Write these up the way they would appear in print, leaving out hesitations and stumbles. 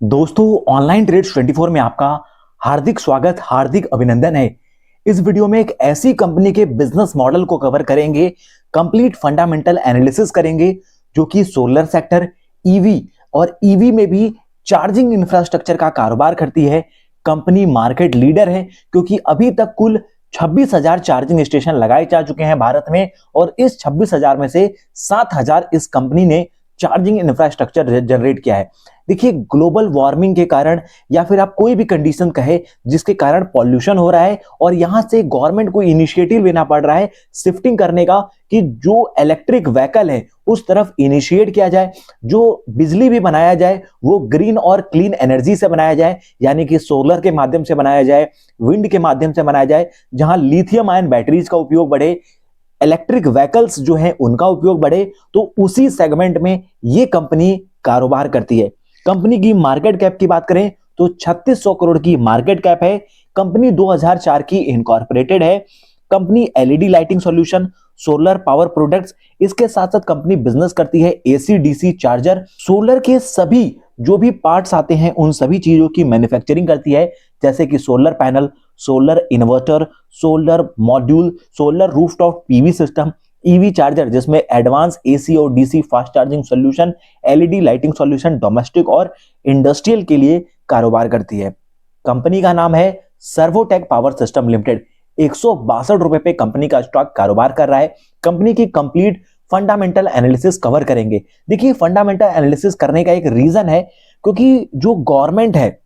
दोस्तों, online trades 24 में आपका हार्दिक स्वागत, हार्दिक अभिनंदन है। इस वीडियो में एक ऐसी कंपनी के बिजनेस मॉडल को कवर करेंगे, कंप्लीट फंडामेंटल एनालिसिस करेंगे जो कि सोलर सेक्टर, ईवी और ईवी में भी चार्जिंग इंफ्रास्ट्रक्चर का कारोबार करती है। कंपनी मार्केट लीडर है क्योंकि अभी तक कुल 26,000 चार्जिंग स्टेशन लगाए जा चुके हैं भारत में और इस 26,000 में से 7,000 इस कंपनी ने चार्जिंग इंफ्रास्ट्रक्चर जनरेट किया है। देखिए, ग्लोबल वार्मिंग के कारण या फिर आप कोई भी कंडीशन कहे जिसके कारण पॉल्यूशन हो रहा है और यहां से गवर्नमेंट को इनिशिएटिव लेना पड़ रहा है शिफ्टिंग करने का कि जो इलेक्ट्रिक व्हीकल है उस तरफ इनिशिएट किया जाए, जो बिजली भी बनाया जाए वो ग्रीन और क्लीन एनर्जी से बनाया जाए, यानी कि सोलर के माध्यम से बनाया जाए, विंड के माध्यम से बनाया जाए, जहां लिथियम आयन बैटरीज का उपयोग बढ़े, इलेक्ट्रिक व्हीकल्स जो हैं उनका उपयोग बढ़े। तो उसी सेगमेंट में ये कंपनी कारोबार करती है। कंपनी की मार्केट कैप की बात करें तो 3600 करोड़ की मार्केट कैप है। कंपनी 2004 की इनकॉर्पोरेटेड है। Company LED lighting solution, solar power products, इसके साथ साथ कंपनी बिजनेस करती है एसी डीसी चार्जर, सोलर के सभी जो भी पार्ट्स आते हैं उन सभी चीजों की मैन्युफैक्चरिंग करती है, जैसे कि solar panel, solar inverter, solar module, solar rooftop PV system, EV charger जिसमें एडवांस एसी और DC fast charging solution, LED lighting solution domestic और इंडस्ट्रियल के लिए कारोबार करती है। कंपनी का नाम है सर्वोटेक पावर सिस्टम लिमिटेड। 162 रुपए पे कंपनी का स्टॉक कारोबार कर रहा है। कंपनी की कंप्लीट फंडामेंटल एनालिसिस कवर करेंगे। देखिए, फंडामेंटल एनालिसिस करने का एक रीजन है क्योंकि जो गवर्नमेंट है,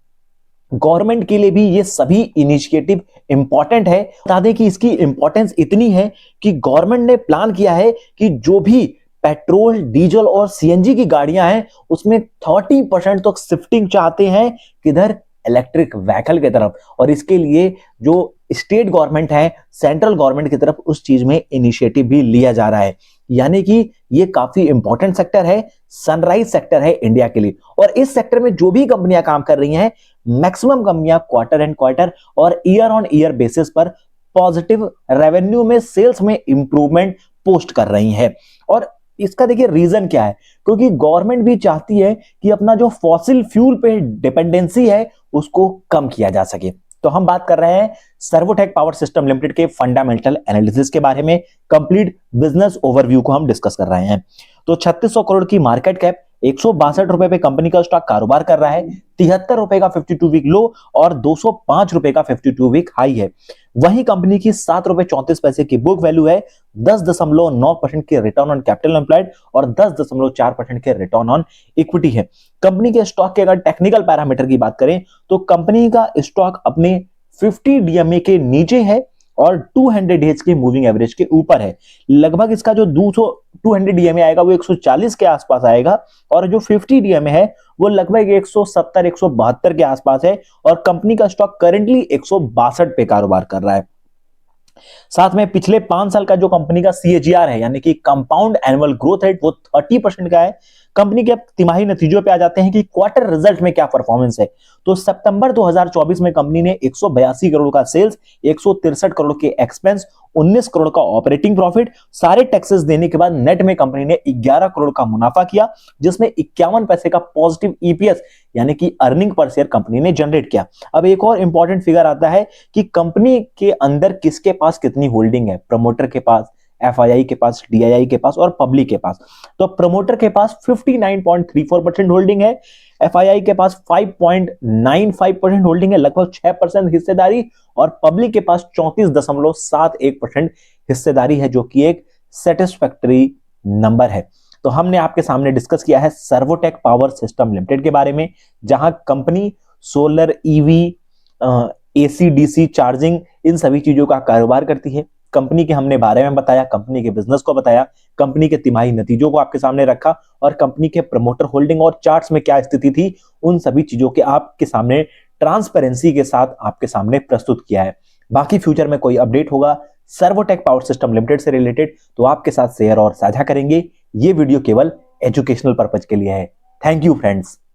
गवर्नमेंट के लिए भी ये सभी इनिशिएटिव इंपॉर्टेंट है। बता दें कि इसकी इंपॉर्टेंस इतनी है कि गवर्नमेंट ने प्लान किया है कि जो भी पेट्रोल, डीजल और सीएनजी की गाड़ियां हैं उसमें 30% तक शिफ्टिंग चाहते हैं किधर, इलेक्ट्रिक व्हीकल की तरफ। और इसके लिए जो स्टेट गवर्नमेंट है, सेंट्रल गवर्नमेंट की तरफ उस चीज में इनिशिएटिव भी लिया जा रहा है। यानी कि ये काफी इंपॉर्टेंट सेक्टर है, सनराइज सेक्टर है इंडिया के लिए। और इस सेक्टर में जो भी कंपनियां काम कर रही हैं, मैक्सिमम कंपनियां क्वार्टर एंड क्वार्टर और ईयर ऑन ईयर बेसिस पर पॉजिटिव रेवेन्यू में, सेल्स में इंप्रूवमेंट पोस्ट कर रही हैं। और इसका देखिए रीजन क्या है, क्योंकि गवर्नमेंट भी चाहती है कि अपना जो फॉसिल फ्यूल पे डिपेंडेंसी है उसको कम किया जा सके। तो हम बात कर रहे हैं सर्वोटेक पावर सिस्टम लिमिटेड के फंडामेंटल एनालिसिस के बारे में, कंप्लीट बिजनेस ओवरव्यू को हम डिस्कस कर रहे हैं। तो 3600 करोड़ की मार्केट कैप, 162 रुपए पे कंपनी का स्टॉक कारोबार कर रहा है। 73 रुपए का 52 वीक लो और 205 रुपए का 52 वीक हाई है। वहीं कंपनी की 7 रुपए 34 पैसे की बुक वैल्यू है। 10.9% के रिटर्न ऑन कैपिटल एम्प्लॉयड और 10.4% के रिटर्न ऑन इक्विटी है। कंपनी के स्टॉक के अगर टेक्निकल पैरामीटर की बात करें तो कंपनी का स्टॉक अपने 50 डीएमए के नीचे है और 200 डेज के मूविंग एवरेज के ऊपर है। लगभग इसका जो 200 डीएमए आएगा वो 140 के आसपास आएगा और जो 50 डीएमए है वो लगभग 170 172 के आसपास है। और कंपनी का स्टॉक करंटली 162 पे कारोबार कर रहा है। साथ में पिछले 5 साल का जो कंपनी का सीएजीआर है, यानी कि कंपाउंड एनुअल ग्रोथ रेट, वो 30% का है। कंपनी के अब तिमाही नतीजों पे आ जाते हैं कि क्वार्टर रिजल्ट में क्या परफॉर्मेंस है। तो सितंबर 2024 में कंपनी ने 182 करोड़ का सेल्स, 163 करोड़ के एक्सपेंस, 19 करोड़ का ऑपरेटिंग प्रॉफिट, सारे टैक्सेस देने के बाद नेट में कंपनी ने 11 करोड़ का मुनाफा किया, जिसमें 51 पैसे का पॉजिटिव ईपीएस यानी कि अर्निंग पर शेयर कंपनी ने जनरेट किया। अब एक और इंपॉर्टेंट फिगर आता है कि कंपनी के अंदर किसके पास कितनी होल्डिंग है, प्रमोटर के पास, एफआईआई के पास, डीआईआई के पास और पब्लिक के पास। तो प्रमोटर के पास 59.34% होल्डिंग है, एफआईआई के पास 5.95% होल्डिंग है, लगभग 6% हिस्सेदारी, और पब्लिक के पास 34.71% हिस्सेदारी है, जो कि एक सेटिस्फैक्टरी नंबर है। तो हमने आपके सामने डिस्कस किया है सर्वोटेक पावर सिस्टम लिमिटेड के बारे में, जहां company solar, EV, AC DC charging, इन सभी चीजों का कारोबार करती है। कंपनी के हमने बारे में बताया, कंपनी के बिजनेस को बताया, कंपनी के तिमाही नतीजों को आपके सामने रखा और कंपनी के प्रमोटर होल्डिंग और चार्ट्स में क्या स्थिति थी, उन सभी चीजों के आपके सामने ट्रांसपेरेंसी के साथ आपके सामने प्रस्तुत किया है। बाकी फ्यूचर में कोई अपडेट होगा सर्वोटेक पावर सिस्टम लिमिटेड से रिलेटेड तो आपके साथ शेयर और साझा करेंगे। ये वीडियो केवल एजुकेशनल पर्पज के लिए है। Thank you friends.